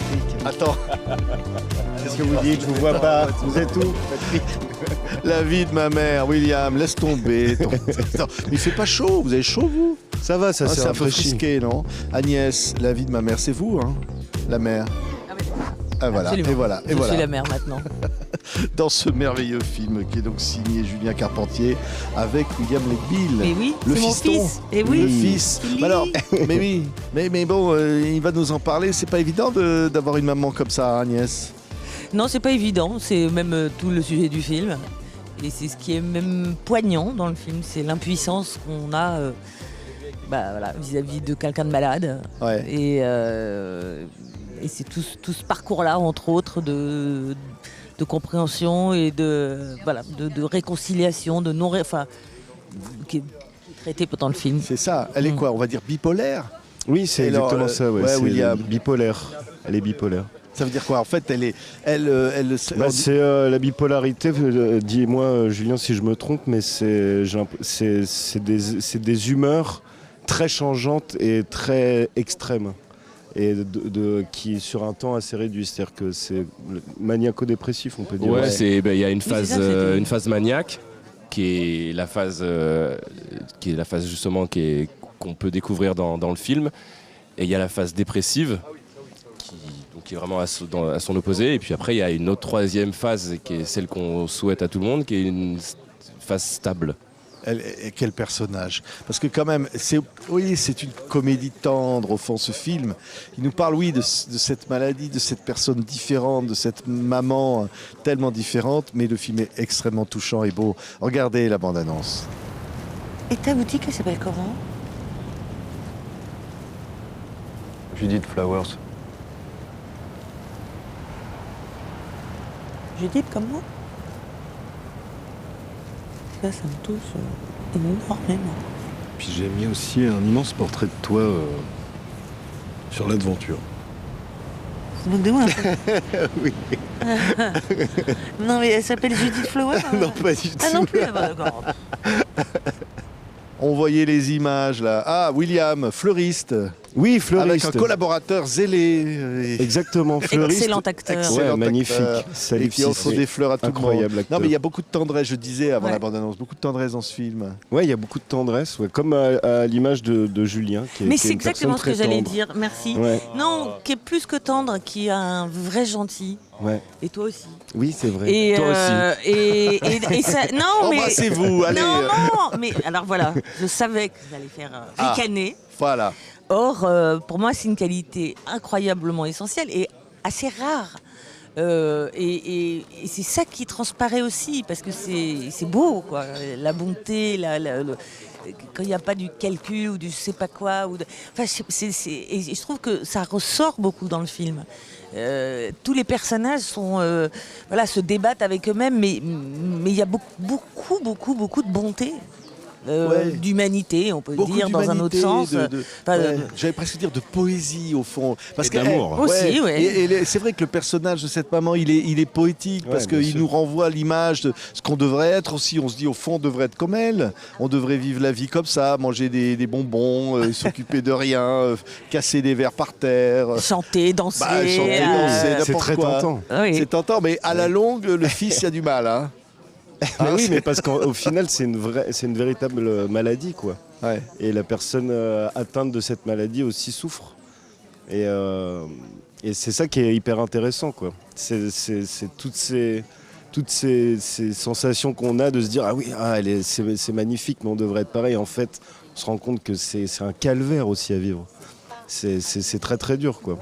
Patrick. Attends, Qu'est-ce que vous dites? Je vous vois pas. Vous êtes où, Patrick? la vie de ma mère, William, laisse tomber. Attends, mais il fait pas chaud, vous avez chaud vous? Ça va, ça Ah, s'est c'est un peu rafraîchi. frisqué, non? Agnès, la vie de ma mère, c'est vous, hein? La mère. Ah oui. Ah voilà, Absolument. et voilà, et Je voilà. suis la mère maintenant. Dans ce merveilleux film qui est donc signé Julien Carpentier avec William Legbill. Mais oui, Le c'est mon fiston. fils. Et oui. Le fils. Philippe. Alors, mais oui, mais bon, il va nous en parler. C'est pas évident d'avoir une maman comme ça, Agnès. Non, c'est pas évident. C'est même tout le sujet du film. Et c'est ce qui est même poignant dans le film. C'est l'impuissance qu'on a voilà, vis-à-vis de quelqu'un de malade. Ouais. Et c'est tout ce parcours-là, entre autres, de compréhension et de réconciliation, de non... Enfin, qui est traité pendant le film. C'est ça. Elle est quoi? On va dire bipolaire? Oui, c'est Et alors, exactement ça. Ouais, ouais, c'est William. bipolaire. Elle est bipolaire. Ça veut dire quoi? En fait, elle Bah, c'est la bipolarité. Dis-moi, Julien, si je me trompe, mais c'est des humeurs très changeantes et très extrêmes. Et qui sur un temps assez réduit, c'est-à-dire que c'est maniaco-dépressif, on peut dire. Ouais, il y a une c'est phase, ça, c'était- une phase maniaque qui est la phase, justement qu'on peut découvrir dans le film, et il y a la phase dépressive qui est vraiment à son opposé, et puis après il y a une autre troisième phase qui est celle qu'on souhaite à tout le monde, qui est une phase stable. Et quel personnage? Parce que quand même, c'est une comédie tendre au fond, ce film. Il nous parle, oui, de cette maladie, de cette personne différente, de cette maman tellement différente, mais le film est extrêmement touchant et beau. Regardez la bande-annonce. Et ta boutique, elle s'appelle comment? Judith Flowers. Judith, comment? Ça me touche énormément. Puis j'ai mis aussi un immense portrait de toi sur l'aventure. Vous me demandez un peu. Oui. Non, mais elle s'appelle Judith Flower? Non, pas du tout. Ah non plus, ah bah, d'accord. On voyait les images là. Ah, William, fleuriste, Oui, avec fleuriste. un collaborateur zélé. Exactement, fleuriste. Excellent acteur. Excellent Ouais, magnifique. acteur, Salif et qui offre Cissé. des fleurs à tout le monde. Incroyable acteur. Non, mais il y a beaucoup de tendresse, je disais avant Ouais. la bande-annonce, beaucoup de tendresse dans ce film. Ouais, il y a beaucoup de tendresse, ouais, comme à l'image de Julien. Mais qui est c'est une exactement ce personne que très j'allais tendre. dire, merci. Ouais, Non, qui est plus que tendre, qui est un vrai gentil. ouais. Et toi aussi. Oui, c'est vrai. Et, Toi aussi. Et ça. Non, mais. Embrassez-vous, allez. Non, mais alors voilà, je savais que vous allez faire Ah. ricaner. Voilà. Or, pour moi, c'est une qualité incroyablement essentielle et assez rare. Et c'est ça qui transparaît aussi, parce que c'est beau, quoi. La bonté, quand il n'y a pas du calcul ou du je sais pas quoi. Enfin, et je trouve que ça ressort beaucoup dans le film. Tous les personnages se débattent avec eux-mêmes, mais il y a beaucoup de bonté. Ouais. D'humanité, on peut Beaucoup dire, dans un autre d'humanité, sens. Enfin, ouais, j'allais presque dire de poésie au fond. Parce Et d'amour. Aussi, ouais. Et c'est vrai que le personnage de cette maman, il est poétique, Ouais, parce bien qu'il sûr. nous renvoie à l'image de ce qu'on devrait être aussi. On se dit au fond, on devrait être comme elle. On devrait vivre la vie comme ça, manger des bonbons, s'occuper de rien, casser des verres par terre. chanter, danser. Bah, chanter, danser, C'est n'importe très quoi. tentant. Oui. C'est tentant, mais à la longue, le fils, il y a du mal. Hein. Mais oui, mais parce qu'au final, c'est une véritable maladie, quoi. Ouais. Et la personne atteinte de cette maladie aussi souffre. Et c'est ça qui est hyper intéressant, quoi. C'est toutes ces sensations qu'on a de se dire ah oui, c'est magnifique, mais on devrait être pareil. En fait, on se rend compte que c'est un calvaire aussi à vivre. C'est très très dur, quoi.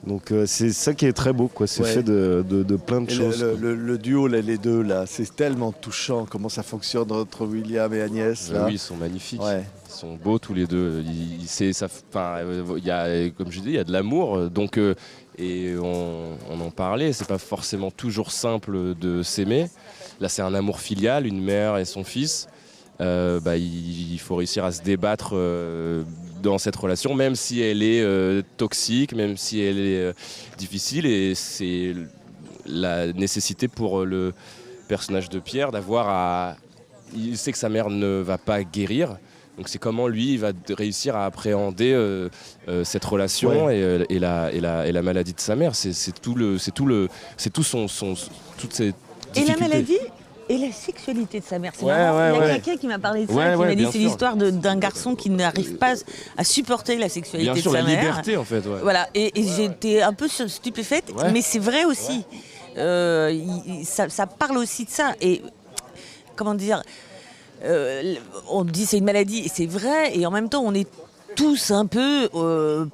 Donc c'est ça qui est très beau, quoi. C'est Ouais. fait de plein de Et choses. quoi. le duo, là, les deux, là, c'est tellement touchant comment ça fonctionne entre William et Agnès. Là. Oui, ils sont magnifiques. Ouais. Ils sont beaux tous les deux. Il y a, comme je dis, il y a de l'amour. Donc, et on en parlait. C'est pas forcément toujours simple de s'aimer. Là, c'est un amour filial, une mère et son fils. Il faut réussir à se débattre dans cette relation, même si elle est toxique, même si elle est difficile. Et c'est la nécessité pour le personnage de Pierre d'avoir à... Il sait que sa mère ne va pas guérir, Donc c'est comment lui il va réussir à appréhender cette relation et la maladie de sa mère. C'est tout toute cette Et la difficulté. maladie et la sexualité de sa mère. C'est Ouais, marrant. ouais, Il y a ouais. quelqu'un qui m'a parlé de ça, Ouais, qui ouais, m'a dit bien c'est sûr. l'histoire d'un garçon qui n'arrive pas à supporter la sexualité Bien sûr, de sa la mère. liberté en fait. Ouais. Voilà, et j'étais un peu stupéfaite, Ouais. mais c'est vrai aussi. Ça parle aussi de ça. Et comment dire, on dit c'est une maladie, et c'est vrai, et en même temps on est tous un peu, on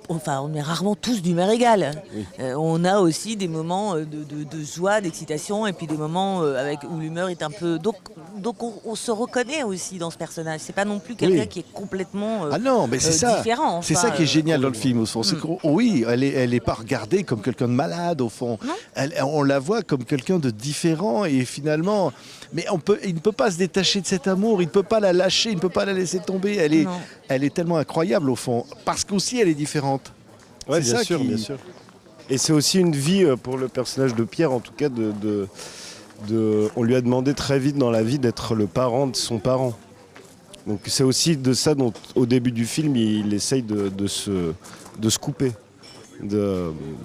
est rarement tous d'humeur égale. Oui. On a aussi des moments de joie, d'excitation, et puis des moments où l'humeur est un peu... Donc on se reconnaît aussi dans ce personnage. C'est pas non plus quelqu'un Oui. qui est complètement Ah non, mais c'est ça. différent. C'est enfin, ça qui est génial dans le film, au fond. C'est oui, elle est pas regardée comme quelqu'un de malade, au fond. Non. On la voit comme quelqu'un de différent et finalement, mais il ne peut pas se détacher de cet amour. Il ne peut pas la lâcher, il ne peut pas la laisser tomber. Non. Elle est tellement incroyable au fond, parce qu'aussi elle est différente. Ouais, C'est bien ça sûr, qui- bien sûr. Et c'est aussi une vie pour le personnage de Pierre, en tout cas, on lui a demandé très vite dans la vie d'être le parent de son parent. Donc c'est aussi de ça dont, au début du film, il essaye de se couper.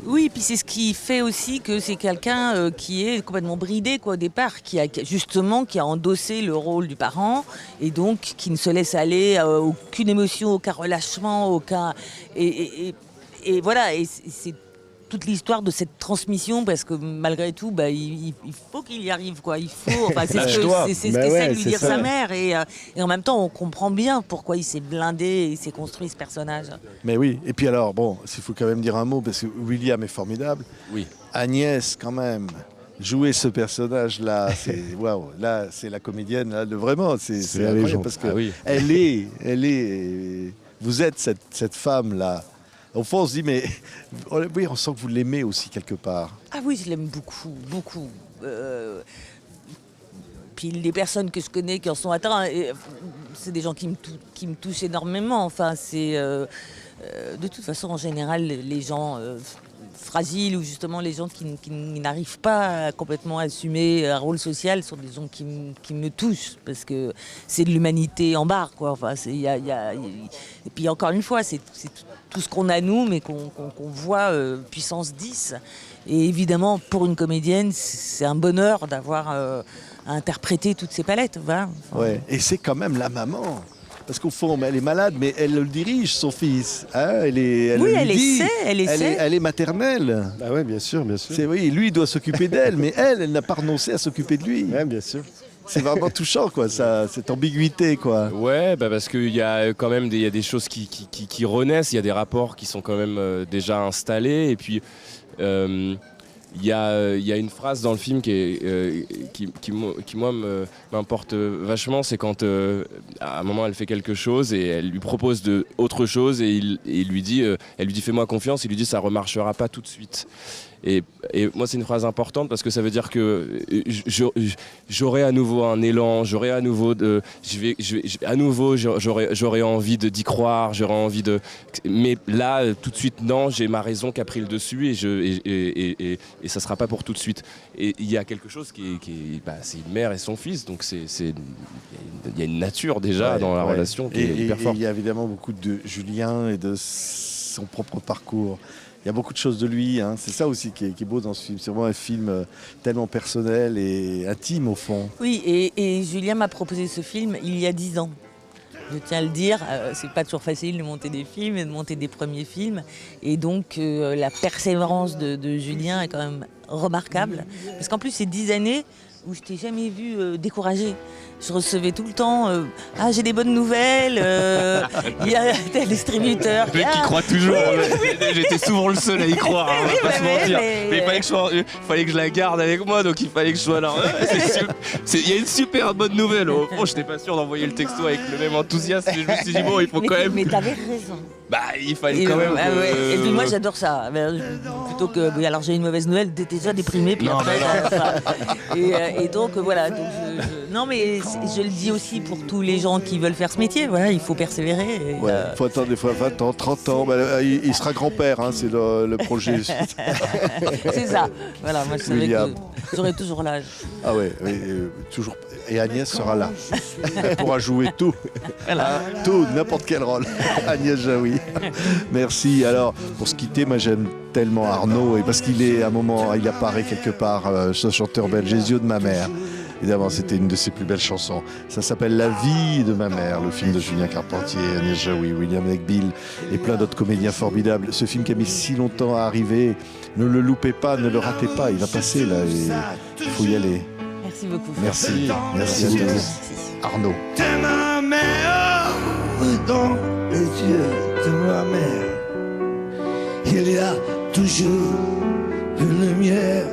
Oui, puis c'est ce qui fait aussi que c'est quelqu'un qui est complètement bridé au départ, qui a endossé le rôle du parent et donc qui ne se laisse aller à aucune émotion, aucun relâchement, et voilà, et c'est toute l'histoire de cette transmission, parce que malgré tout, il faut qu'il y arrive, quoi. Il faut, c'est ce Lâche-toi. que c'est ce Bah qu'essaie ouais, de lui c'est dire ça. sa mère, et en même temps, on comprend bien pourquoi il s'est blindé et il s'est construit ce personnage. Mais oui, et puis alors, bon, il faut quand même dire un mot, parce que William est formidable. Oui. Agnès, quand même, jouer ce personnage-là, c'est waouh. Là, c'est la comédienne, là, vraiment, c'est la incroyable, légende. parce que Ah oui. elle est, vous êtes cette femme-là. Au fond, on se dit, mais oui, on sent que vous l'aimez aussi quelque part. Ah oui, je l'aime beaucoup, beaucoup. Puis les personnes que je connais qui en sont atteintes, c'est des gens qui me touchent énormément. Enfin, de toute façon, en général, les gens fragiles, ou justement les gens qui n'arrivent pas complètement à assumer un rôle social, sont des gens qui me touchent, parce que c'est de l'humanité en barre, quoi. Enfin, et puis encore une fois, c'est tout ce qu'on a nous, mais qu'on voit puissance 10. Et évidemment, pour une comédienne, c'est un bonheur d'avoir à interpréter toutes ces palettes. Voilà. Enfin, Ouais. Et c'est quand même la maman. Parce qu'au fond, elle est malade, mais elle le dirige, son fils. Hein, Oui, lui elle dit. essaie, elle essaie. Elle est maternelle. Ah ouais, bien sûr, bien sûr. Oui, lui, il doit s'occuper d'elle, mais elle n'a pas renoncé à s'occuper de lui. Ouais, bien sûr. C'est vraiment touchant, quoi, cette ambiguïté, quoi. Ouais, parce qu'il y a quand même il y a des choses qui renaissent, il y a des rapports qui sont quand même déjà installés, et puis il y a une phrase dans le film qui moi m'importe vachement, c'est quand à un moment elle fait quelque chose et elle lui propose autre chose, et il lui dit, elle lui dit fais-moi confiance, il lui dit ça remarchera pas tout de suite. Et moi, c'est une phrase importante, parce que ça veut dire que j'aurai à nouveau un élan, j'aurai à nouveau j'aurai envie d'y croire, j'aurai envie de. Mais là, tout de suite, non, j'ai ma raison qui a pris le dessus, et ça sera pas pour tout de suite. Et il y a quelque chose c'est une mère et son fils, donc il y a une nature déjà dans la relation qui est hyper et forte. il y a évidemment beaucoup de Julien et de son propre parcours. Il y a beaucoup de choses de lui, hein. C'est ça aussi qui est beau dans ce film. C'est vraiment un film tellement personnel et intime au fond. Oui, et Julien m'a proposé ce film il y a 10 ans. Je tiens à le dire, c'est pas toujours facile de monter des films et de monter des premiers films. Et donc la persévérance de Julien est quand même remarquable. Parce qu'en plus, c'est 10 années où je t'ai jamais vu découragé. Je recevais tout le temps j'ai des bonnes nouvelles, il y a tel distributeur. Le mec qui croit toujours. J'étais souvent le seul à y croire, on va pas se mentir. Mais il fallait que je la garde avec moi, donc il fallait que je sois là. Il y a une super bonne nouvelle. Au fond, j'étais pas sûr d'envoyer le texto avec le même enthousiasme, mais je me suis dit bon, il faut quand même. Mais t'avais raison. Il fallait quand même. Et puis moi j'adore ça. Plutôt que alors j'ai une mauvaise nouvelle, t'es déjà déprimé, puis après et donc voilà. Donc non, mais je le dis aussi pour tous les gens qui veulent faire ce métier. Voilà, il faut persévérer. Il faut attendre des fois 20 ans, 30 ans. Il sera grand-père, hein, c'est le projet. C'est ça. Voilà, moi je savais William. que j'aurais toujours l'âge. Ah ouais, toujours. Et Agnès sera là. Elle pourra jouer tout. Voilà. Tout, n'importe quel rôle. Agnès Jaoui. Merci. Alors, pour se quitter, moi j'aime tellement Arnaud, et parce qu'il est à un moment, il apparaît quelque part, ce chanteur belge, Les yeux de ma mère. Évidemment, c'était une de ses plus belles chansons. Ça s'appelle La vie de ma mère, le film de Julien Carpentier, Agnès Jaoui, William Neckbill et plein d'autres comédiens formidables. Ce film qui a mis si longtemps à arriver, ne le loupez pas, ne le ratez pas, il va passer là, et il faut y aller. Merci beaucoup. Merci, merci à tous. Arnaud. De ma mère, dans les yeux de ma mère, il y a toujours une lumière.